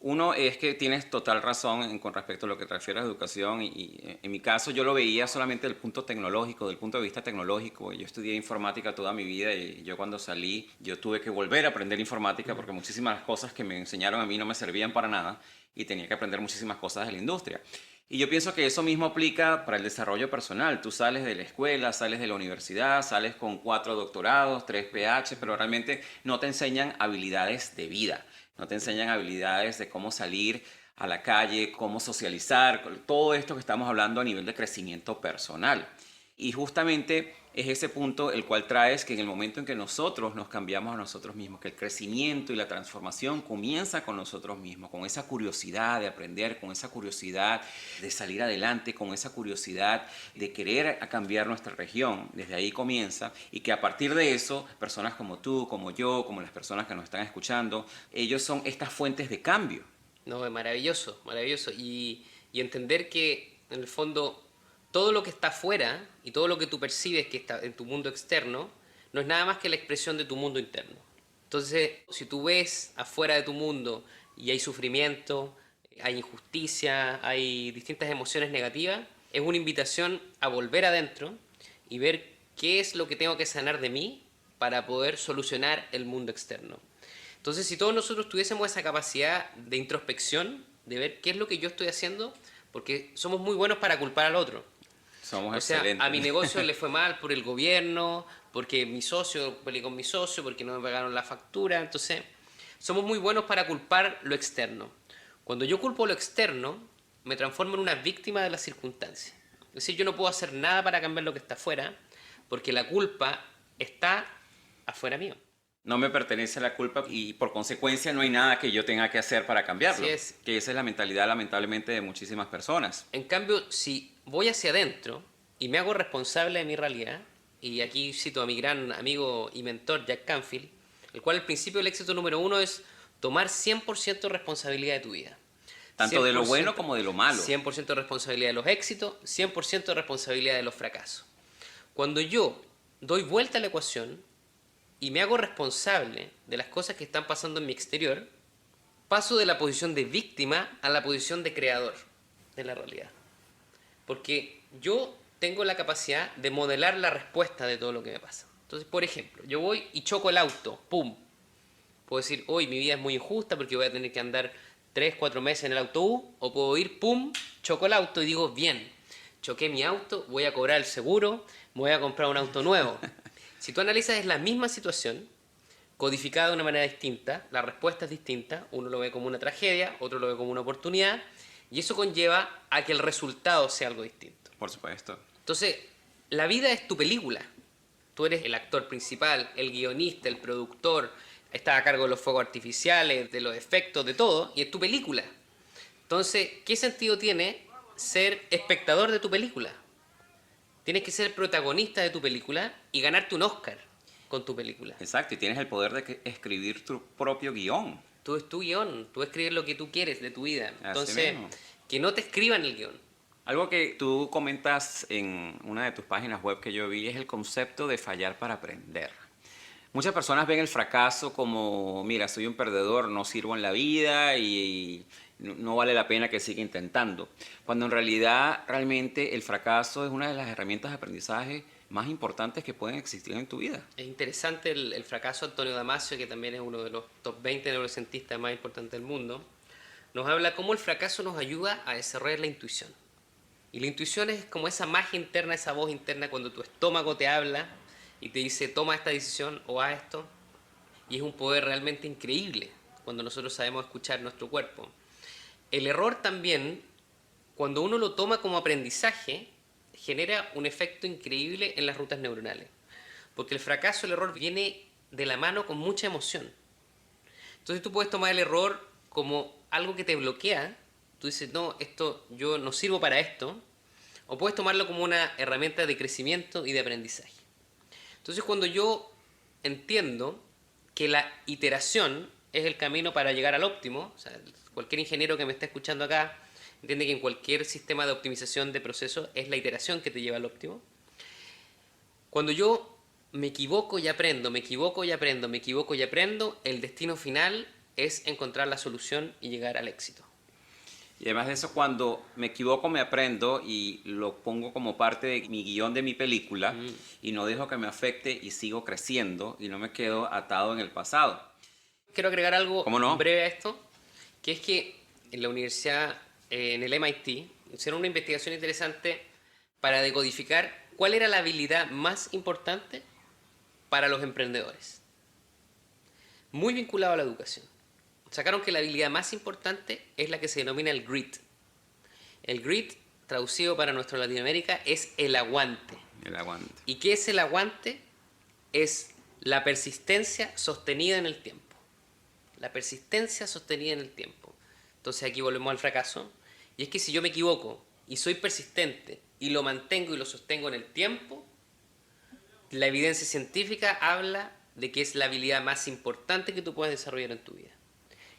Uno es que tienes total razón con respecto a lo que te refieres a educación y en mi caso yo lo veía solamente del punto tecnológico, del punto de vista tecnológico. Yo estudié informática toda mi vida y yo cuando salí yo tuve que volver a aprender informática porque muchísimas cosas que me enseñaron a mí no me servían para nada y tenía que aprender muchísimas cosas de la industria. Y yo pienso que eso mismo aplica para el desarrollo personal. Tú sales de la escuela, sales de la universidad, sales con 4 doctorados, 3 PH, pero realmente no te enseñan habilidades de vida. No te enseñan habilidades de cómo salir a la calle, cómo socializar, todo esto que estamos hablando a nivel de crecimiento personal. Y justamente es ese punto el cual traes que en el momento en que nosotros nos cambiamos a nosotros mismos, que el crecimiento y la transformación comienza con nosotros mismos, con esa curiosidad de aprender, con esa curiosidad de salir adelante, con esa curiosidad de querer cambiar nuestra región. Desde ahí comienza y que a partir de eso, personas como tú, como yo, como las personas que nos están escuchando, ellos son estas fuentes de cambio. No, es maravilloso, maravilloso. Y entender que en el fondo todo lo que está afuera y todo lo que tú percibes que está en tu mundo externo no es nada más que la expresión de tu mundo interno. Entonces, si tú ves afuera de tu mundo y hay sufrimiento, hay injusticia, hay distintas emociones negativas, es una invitación a volver adentro y ver qué es lo que tengo que sanar de mí para poder solucionar el mundo externo. Entonces, si todos nosotros tuviésemos esa capacidad de introspección, de ver qué es lo que yo estoy haciendo, porque somos muy buenos para culpar al otro. Somos O sea, excelentes. a mi negocio le fue mal por el gobierno, porque mi socio, peleé con mi socio, porque no me pagaron la factura. Entonces, somos muy buenos para culpar lo externo. Cuando yo culpo lo externo, me transformo en una víctima de las circunstancias. Es decir, yo no puedo hacer nada para cambiar lo que está afuera, porque la culpa está afuera mío. No me pertenece la culpa y por consecuencia no hay nada que yo tenga que hacer para cambiarlo. Así es. Que esa es la mentalidad lamentablemente de muchísimas personas. En cambio, si voy hacia adentro y me hago responsable de mi realidad, y aquí cito a mi gran amigo y mentor Jack Canfield, el cual el principio del éxito número 1 es tomar 100% responsabilidad de tu vida. Tanto de lo 100%, bueno como de lo malo. 100% de responsabilidad de los éxitos, 100% de responsabilidad de los fracasos. Cuando yo doy vuelta a la ecuación y me hago responsable de las cosas que están pasando en mi exterior, paso de la posición de víctima a la posición de creador de la realidad. Porque yo tengo la capacidad de modelar la respuesta de todo lo que me pasa. Entonces, por ejemplo, yo voy y choco el auto, ¡pum! Puedo decir, hoy mi vida es muy injusta porque voy a tener que andar 3, 4 meses en el autobús, o puedo ir, ¡pum!, choco el auto y digo, bien, choqué mi auto, voy a cobrar el seguro, me voy a comprar un auto nuevo. Si tú analizas es la misma situación, codificada de una manera distinta, la respuesta es distinta, uno lo ve como una tragedia, otro lo ve como una oportunidad, y eso conlleva a que el resultado sea algo distinto. Por supuesto. Entonces, la vida es tu película. Tú eres el actor principal, el guionista, el productor, estás a cargo de los fuegos artificiales, de los efectos, de todo, y es tu película. Entonces, ¿qué sentido tiene ser espectador de tu película? Tienes que ser protagonista de tu película y ganarte un Oscar con tu película. Exacto, y tienes el poder de escribir tu propio guión. Tú es tu guión, tú escribes lo que tú quieres de tu vida. Así Entonces, mismo. que no te escriban el guión. Algo que tú comentas en una de tus páginas web que yo vi es el concepto de fallar para aprender. Muchas personas ven el fracaso como, mira, soy un perdedor, no sirvo en la vida y no vale la pena que siga intentando. Cuando en realidad, realmente el fracaso es una de las herramientas de aprendizaje más importantes que pueden existir en tu vida. Es interesante el fracaso de Antonio Damasio, que también es uno de los top 20 neurocientistas más importantes del mundo. Nos habla cómo el fracaso nos ayuda a desarrollar la intuición. Y la intuición es como esa magia interna, esa voz interna cuando tu estómago te habla y te dice toma esta decisión o haz esto. Y es un poder realmente increíble cuando nosotros sabemos escuchar nuestro cuerpo. El error también, cuando uno lo toma como aprendizaje, genera un efecto increíble en las rutas neuronales. Porque el fracaso, el error viene de la mano con mucha emoción. Entonces tú puedes tomar el error como algo que te bloquea. Tú dices, no, esto yo no sirvo para esto. O puedes tomarlo como una herramienta de crecimiento y de aprendizaje. Entonces cuando yo entiendo que la iteración es el camino para llegar al óptimo, o sea, cualquier ingeniero que me esté escuchando acá entiende que en cualquier sistema de optimización de procesos es la iteración que te lleva al óptimo. Cuando yo me equivoco y aprendo, me equivoco y aprendo, me equivoco y aprendo, el destino final es encontrar la solución y llegar al éxito. Y además de eso, cuando me equivoco, me aprendo y lo pongo como parte de mi guión de mi película y no dejo que me afecte y sigo creciendo y no me quedo atado en el pasado. Quiero agregar algo ¿Cómo no? breve a esto, que es que en la universidad, en el MIT, hicieron una investigación interesante para decodificar cuál era la habilidad más importante para los emprendedores. Muy vinculado a la educación. Sacaron que la habilidad más importante es la que se denomina el grit. El grit, traducido para nuestra Latinoamérica, es el aguante. El aguante. ¿Y qué es el aguante? Es la persistencia sostenida en el tiempo. La persistencia sostenida en el tiempo. Entonces aquí volvemos al fracaso. Y es que si yo me equivoco y soy persistente y lo mantengo y lo sostengo en el tiempo, la evidencia científica habla de que es la habilidad más importante que tú puedes desarrollar en tu vida.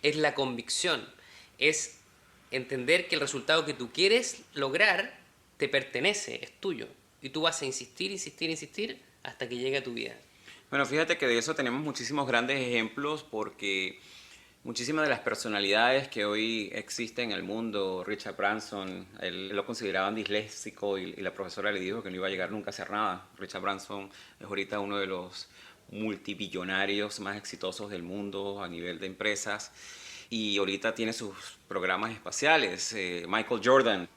Es la convicción, es entender que el resultado que tú quieres lograr te pertenece, es tuyo. Y tú vas a insistir, insistir, insistir hasta que llegue a tu vida. Bueno, fíjate que de eso tenemos muchísimos grandes ejemplos porque muchísimas de las personalidades que hoy existen en el mundo, Richard Branson, él lo consideraban disléxico y la profesora le dijo que no iba a llegar nunca a hacer nada. Richard Branson es ahorita uno de los multibillonarios más exitosos del mundo a nivel de empresas y ahorita tiene sus programas espaciales. Michael Jordan,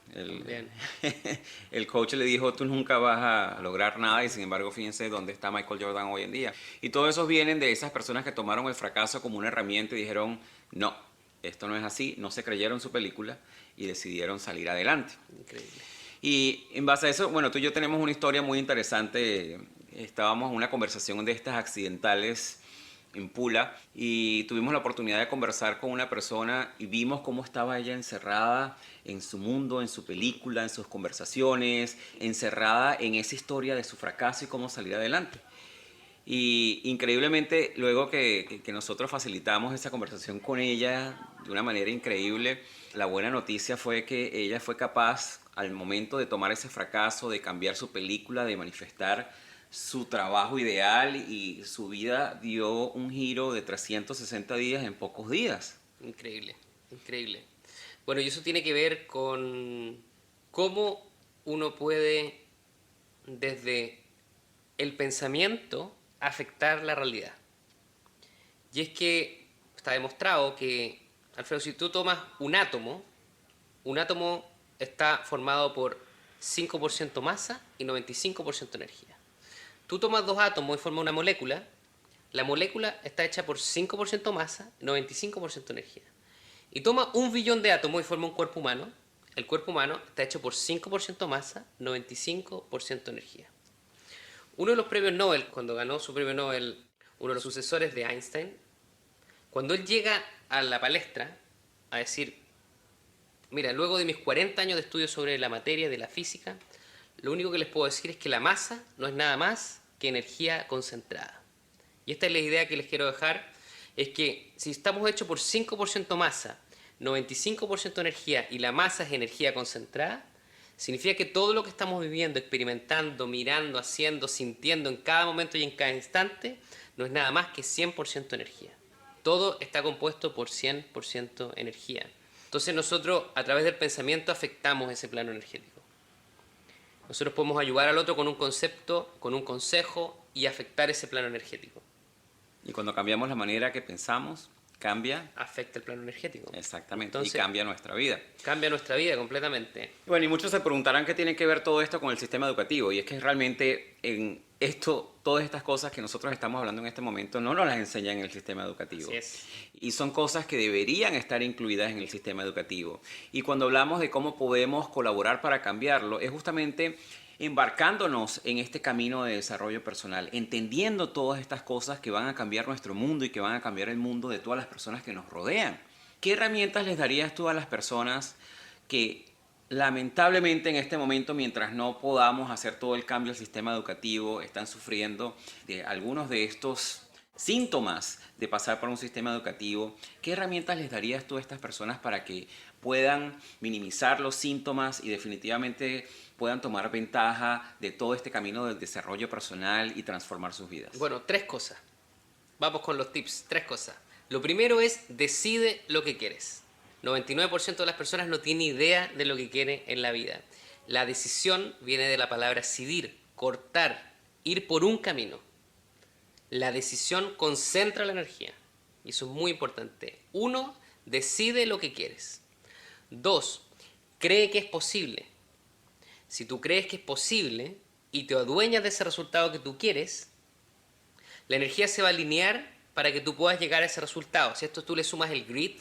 el coach le dijo tú nunca vas a lograr nada y sin embargo fíjense dónde está Michael Jordan hoy en día. Y todos esos vienen de esas personas que tomaron el fracaso como una herramienta y dijeron no, esto no es así, no se creyeron su película y decidieron salir adelante. Increíble. Y en base a eso, bueno, tú y yo tenemos una historia muy interesante. Estábamos en una conversación de estas accidentales en Pula y tuvimos la oportunidad de conversar con una persona y vimos cómo estaba ella encerrada en su mundo, en su película, en sus conversaciones, encerrada en esa historia de su fracaso y cómo salir adelante. Y increíblemente, luego que nosotros facilitamos esa conversación con ella de una manera increíble, la buena noticia fue que ella fue capaz, al momento de tomar ese fracaso, de cambiar su película, de manifestar su trabajo ideal y su vida dio un giro de 360 días en pocos días. Increíble, increíble. Bueno, y eso tiene que ver con cómo uno puede, desde el pensamiento, afectar la realidad. Y es que está demostrado que, Alfredo, si tú tomas un átomo está formado por 5% masa y 95% energía. Tú tomas dos átomos y formas una molécula, la molécula está hecha por 5% masa y 95% energía. Y toma 1 billón de átomos y forma un cuerpo humano, el cuerpo humano está hecho por 5% masa, 95% energía. Uno de los premios Nobel, cuando ganó su premio Nobel, uno de los sucesores de Einstein, Cuando él llega a la palestra a decir, mira, luego de mis 40 años de estudio sobre la materia de la física, lo único que les puedo decir es que la masa no es nada más que energía concentrada. Y esta es la idea que les quiero dejar, es que si estamos hechos por 5% masa, 95% energía y la masa es energía concentrada, significa que todo lo que estamos viviendo, experimentando, mirando, haciendo, sintiendo en cada momento y en cada instante, no es nada más que 100% energía. Todo está compuesto por 100% energía. Entonces nosotros a través del pensamiento afectamos ese plano energético. Nosotros podemos ayudar al otro con un concepto, con un consejo y afectar ese plano energético. Y cuando cambiamos la manera que pensamos, cambia. Afecta el plano energético. Exactamente. Entonces, y cambia nuestra vida. Cambia nuestra vida completamente. Bueno, y muchos se preguntarán qué tiene que ver todo esto con el sistema educativo. Y es que realmente en esto, todas estas cosas que nosotros estamos hablando en este momento no nos las enseñan en el sistema educativo. Así es. Y son cosas que deberían estar incluidas en el sistema educativo. Y cuando hablamos de cómo podemos colaborar para cambiarlo, es justamente embarcándonos en este camino de desarrollo personal, entendiendo todas estas cosas que van a cambiar nuestro mundo y que van a cambiar el mundo de todas las personas que nos rodean. ¿Qué herramientas les darías tú a las personas que lamentablemente en este momento, mientras no podamos hacer todo el cambio al sistema educativo, están sufriendo de algunos de estos síntomas de pasar por un sistema educativo? ¿Qué herramientas les darías tú a estas personas para que puedan minimizar los síntomas y definitivamente puedan tomar ventaja de todo este camino del desarrollo personal y transformar sus vidas? Bueno, 3 cosas. Vamos con los tips. 3 cosas. Lo primero es, decide lo que quieres. 99% de las personas no tiene idea de lo que quiere en la vida. La decisión viene de la palabra decidir, cortar, ir por un camino. La decisión concentra la energía. Y eso es muy importante. 1, decide lo que quieres. 2, cree que es posible. Si tú crees que es posible y te adueñas de ese resultado que tú quieres, la energía se va a alinear para que tú puedas llegar a ese resultado. Si a esto tú le sumas el grit,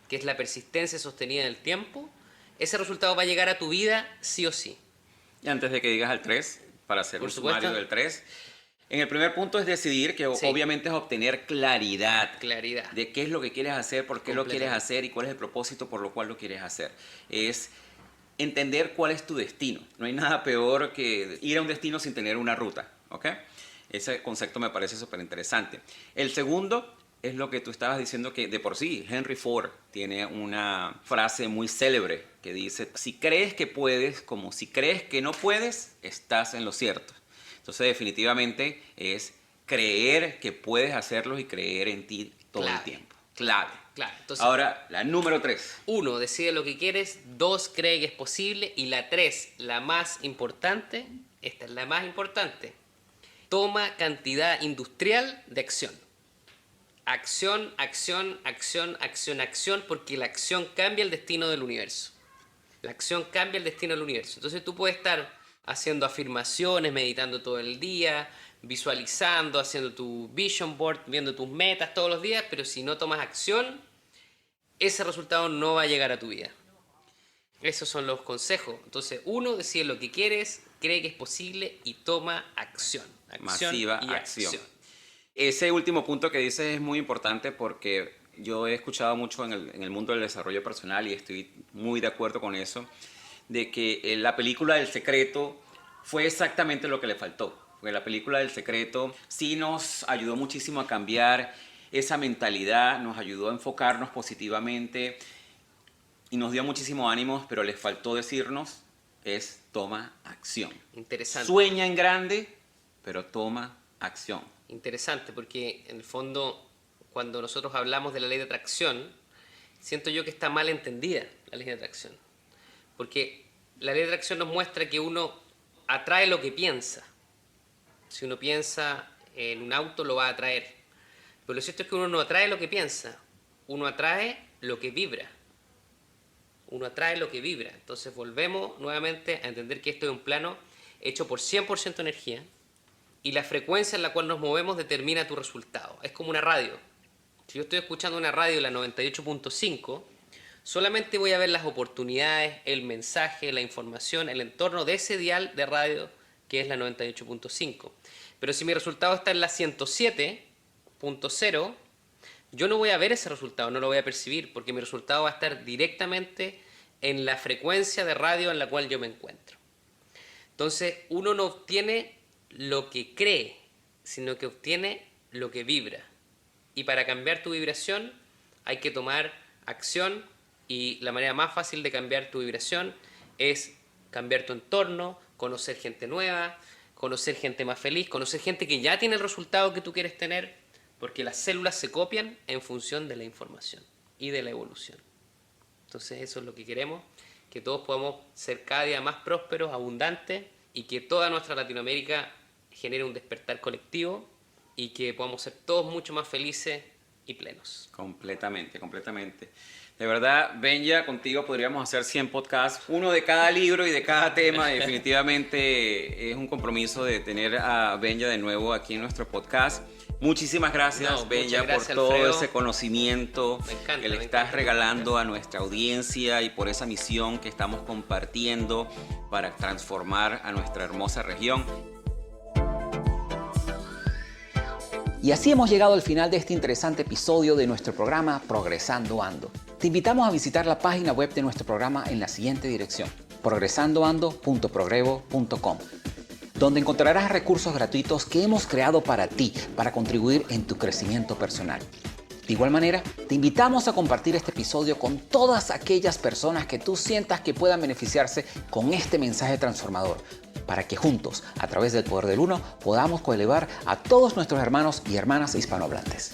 que es la persistencia sostenida en el tiempo, ese resultado va a llegar a tu vida sí o sí. Y antes de que digas al 3, para hacer un sumario del 3, en el primer punto es decidir, que Sí. obviamente es obtener claridad. Claridad. De qué es lo que quieres hacer, por qué lo quieres hacer y cuál es el propósito por lo cual lo quieres hacer. Es entender cuál es tu destino. No hay nada peor que ir a un destino sin tener una ruta, ¿ok? Ese concepto me parece súper interesante. El segundo es lo que tú estabas diciendo, que de por sí Henry Ford tiene una frase muy célebre que dice: si crees que puedes, como si crees que no puedes, estás en lo cierto. Entonces definitivamente es creer que puedes hacerlo y creer en ti todo el tiempo. Clave. Claro. Entonces, Ahora, la número 3. 1, decide lo que quieres. 2, cree que es posible. Y la 3, la más importante, esta es la más importante. Toma cantidad industrial de acción. Acción, acción, acción, acción, acción, porque la acción cambia el destino del universo. La acción cambia el destino del universo. Entonces tú puedes estar haciendo afirmaciones, meditando todo el día, visualizando, haciendo tu vision board, viendo tus metas todos los días, pero si no tomas acción, ese resultado no va a llegar a tu vida. Esos son los consejos. Entonces, 1, decide lo que quieres, cree que es posible y toma acción. Acción Masiva y acción. Ese último punto que dices es muy importante porque yo he escuchado mucho en el mundo del desarrollo personal y estoy muy de acuerdo con eso, de que la película del secreto fue exactamente lo que le faltó. Porque la película del secreto sí nos ayudó muchísimo a cambiar esa mentalidad, nos ayudó a enfocarnos positivamente y nos dio muchísimo ánimo, pero les faltó decirnos es toma acción. Interesante. Sueña en grande, pero toma acción. Interesante, porque en el fondo, cuando nosotros hablamos de la ley de atracción, siento yo que está mal entendida la ley de atracción. Porque la ley de atracción nos muestra que uno atrae lo que piensa. Si uno piensa en un auto, lo va a atraer. Pero lo cierto es que uno no atrae lo que piensa, uno atrae lo que vibra. Uno atrae lo que vibra. Entonces volvemos nuevamente a entender que esto es un plano hecho por 100% energía y la frecuencia en la cual nos movemos determina tu resultado. Es como una radio. Si yo estoy escuchando una radio, la 98.5, solamente voy a ver las oportunidades, el mensaje, la información, el entorno de ese dial de radio que es la 98.5. Pero si mi resultado está en la 107.0, yo no voy a ver ese resultado, no lo voy a percibir, porque mi resultado va a estar directamente en la frecuencia de radio en la cual yo me encuentro. Entonces, uno no obtiene lo que cree, sino que obtiene lo que vibra. Y para cambiar tu vibración hay que tomar acción, y la manera más fácil de cambiar tu vibración es cambiar tu entorno, conocer gente nueva, conocer gente más feliz, conocer gente que ya tiene el resultado que tú quieres tener, porque las células se copian en función de la información y de la evolución. Entonces eso es lo que queremos, que todos podamos ser cada día más prósperos, abundantes, y que toda nuestra Latinoamérica genere un despertar colectivo y que podamos ser todos mucho más felices y plenos. Completamente, completamente. De verdad, Benja, contigo podríamos hacer 100 podcasts, uno de cada libro y de cada tema. Definitivamente es un compromiso de tener a Benja de nuevo aquí en nuestro podcast. Muchísimas gracias, Benja, por todo Alfredo. ese conocimiento que le estás regalando a nuestra audiencia, y por esa misión que estamos compartiendo para transformar a nuestra hermosa región. Y así hemos llegado al final de este interesante episodio de nuestro programa Progresando Ando. Te invitamos a visitar la página web de nuestro programa en la siguiente dirección: progresandoando.progrevo.com, donde encontrarás recursos gratuitos que hemos creado para ti, para contribuir en tu crecimiento personal. De igual manera, te invitamos a compartir este episodio con todas aquellas personas que tú sientas que puedan beneficiarse con este mensaje transformador, para que juntos, a través del poder del uno, podamos coelevar a todos nuestros hermanos y hermanas hispanohablantes.